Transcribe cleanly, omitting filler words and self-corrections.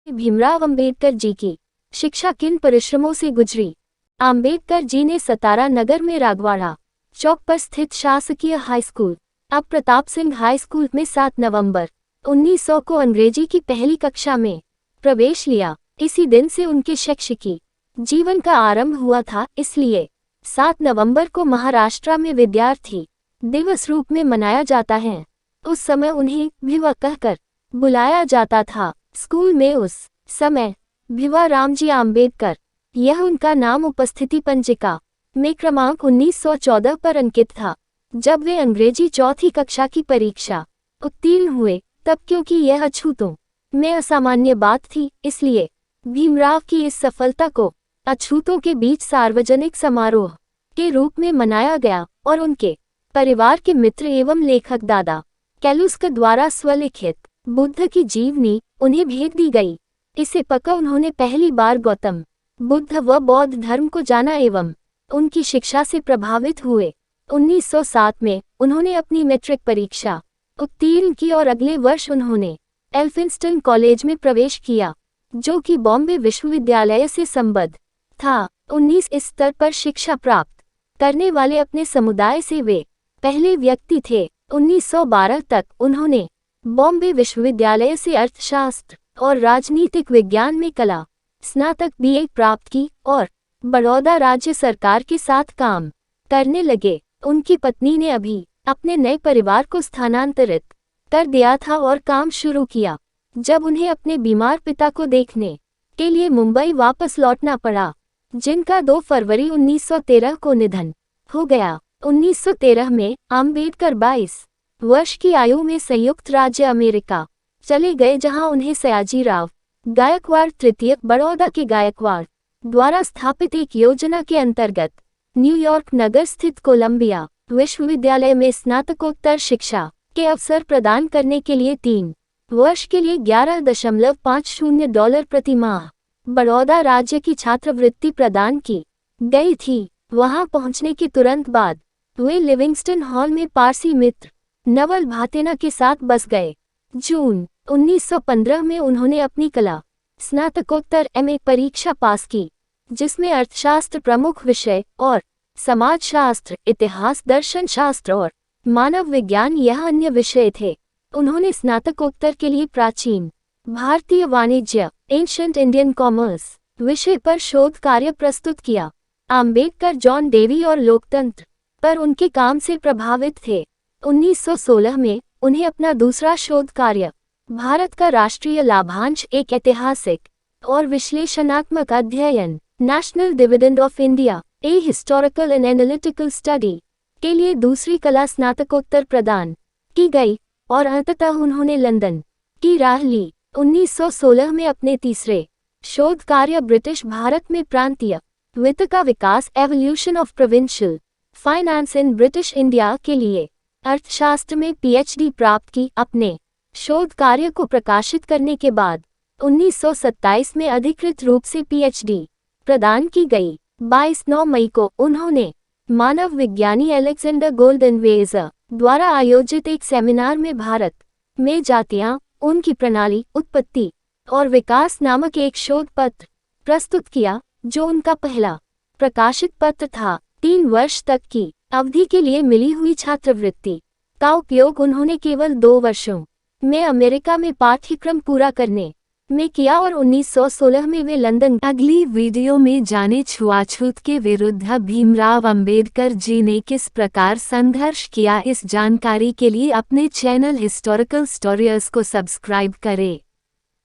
भीमराव अंबेडकर जी की शिक्षा किन परिश्रमों से गुजरी। अंबेडकर जी ने सतारा नगर में रागवाड़ा चौक पर स्थित शासकीय हाई स्कूल अब प्रताप सिंह हाई स्कूल में 7 नवंबर 1900 को अंग्रेजी की पहली कक्षा में प्रवेश लिया। इसी दिन से उनके शैक्षिकी जीवन का आरंभ हुआ था, इसलिए 7 नवंबर को महाराष्ट्र में विद्यार्थी दिवस रूप में मनाया जाता है। उस समय उन्हें भिवा कहकर बुलाया जाता था। स्कूल में उस समय भिवा रामजी आम्बेडकर यह उनका नाम उपस्थिति पंजिका में क्रमांक 1914 पर अंकित था। जब वे अंग्रेजी चौथी कक्षा की परीक्षा उत्तीर्ण हुए तब क्योंकि यह अछूतों में असामान्य बात थी, इसलिए भीमराव की इस सफलता को अछूतों के बीच सार्वजनिक समारोह के रूप में मनाया गया और उनके परिवार के मित्र एवं लेखक दादा कैलुस्कर द्वारा स्वलिखित बुद्ध की जीवनी उन्हें भेंट दी गई। इसे पका उन्होंने पहली बार गौतम बुद्ध व बौद्ध धर्म को जाना एवं उनकी शिक्षा से प्रभावित हुए। 1907 में उन्होंने अपनी मैट्रिक परीक्षा उत्तीर्ण की और अगले वर्ष उन्होंने एल्फिंस्टन कॉलेज में प्रवेश किया, जो कि बॉम्बे विश्वविद्यालय से संबद्ध था। 19 इस स्तर पर शिक्षा प्राप्त करने वाले अपने समुदाय से वे पहले व्यक्ति थे। 1912 तक उन्होंने बॉम्बे विश्वविद्यालय से अर्थशास्त्र और राजनीतिक विज्ञान में कला स्नातक BA प्राप्त की और बड़ौदा राज्य सरकार के साथ काम करने लगे। उनकी पत्नी ने अभी अपने नए परिवार को स्थानांतरित कर दिया था और काम शुरू किया जब उन्हें अपने बीमार पिता को देखने के लिए मुंबई वापस लौटना पड़ा, जिनका 2 फरवरी 1913 को निधन हो गया। 1913 में आम्बेडकर 22 वर्ष की आयु में संयुक्त राज्य अमेरिका चले गए, जहां उन्हें सयाजीराव गायकवाड़ तृतीय बड़ौदा के गायकवाड़ द्वारा स्थापित एक योजना के अंतर्गत न्यूयॉर्क नगर स्थित कोलंबिया विश्वविद्यालय में स्नातकोत्तर शिक्षा के अवसर प्रदान करने के लिए 3 वर्ष के लिए $11.50 प्रति माह बड़ौदा राज्य की छात्रवृत्ति प्रदान की गई थी। वहां पहुंचने के तुरंत बाद वे लिविंगस्टन हॉल में पारसी मित्र नवल भातेना के साथ बस गए। जून 1915 में उन्होंने अपनी कला स्नातकोत्तर MA परीक्षा पास की, जिसमें अर्थशास्त्र प्रमुख विषय और समाजशास्त्र, इतिहास, दर्शन शास्त्र और मानव विज्ञान यह अन्य विषय थे। उन्होंने स्नातकोत्तर के लिए प्राचीन भारतीय वाणिज्य एंशिएंट इंडियन कॉमर्स विषय पर शोध कार्य प्रस्तुत किया। आम्बेडकर जॉन डेवी और लोकतंत्र पर उनके काम से प्रभावित थे। 1916 में उन्हें अपना दूसरा शोध कार्य भारत का राष्ट्रीय लाभांश, एक ऐतिहासिक और विश्लेषणात्मक अध्ययन, national dividend of India, a historical and analytical study के लिए दूसरी कला स्नातकोत्तर प्रदान की गई और अंततः उन्होंने लंदन की राह ली। 1916 में अपने तीसरे शोध कार्य ब्रिटिश भारत में प्रांतीय वित्त का विकास, evolution of provincial finance in British India के लिए अर्थशास्त्र में PhD प्राप्त की। अपने शोध कार्य को प्रकाशित करने के बाद 1927 में अधिकृत रूप से PhD प्रदान की गई। 22 मई को उन्होंने मानव विज्ञानी अलेक्जेंडर गोल्डनवेज़र द्वारा आयोजित एक सेमिनार में भारत में जातियां, उनकी प्रणाली, उत्पत्ति और विकास नामक एक शोध पत्र प्रस्तुत किया, जो उनका पहला प्रकाशित पत्र था। 3 वर्ष तक की अवधि के लिए मिली हुई छात्रवृत्ति का उपयोग उन्होंने केवल 2 वर्षों में अमेरिका में पाठ्यक्रम पूरा करने में किया और 1916 में वे लंदन। अगली वीडियो में जाने छुआछूत के विरुद्ध भीमराव अंबेडकर जी ने किस प्रकार संघर्ष किया। इस जानकारी के लिए अपने चैनल हिस्टोरिकल स्टोरीज को सब्सक्राइब करें।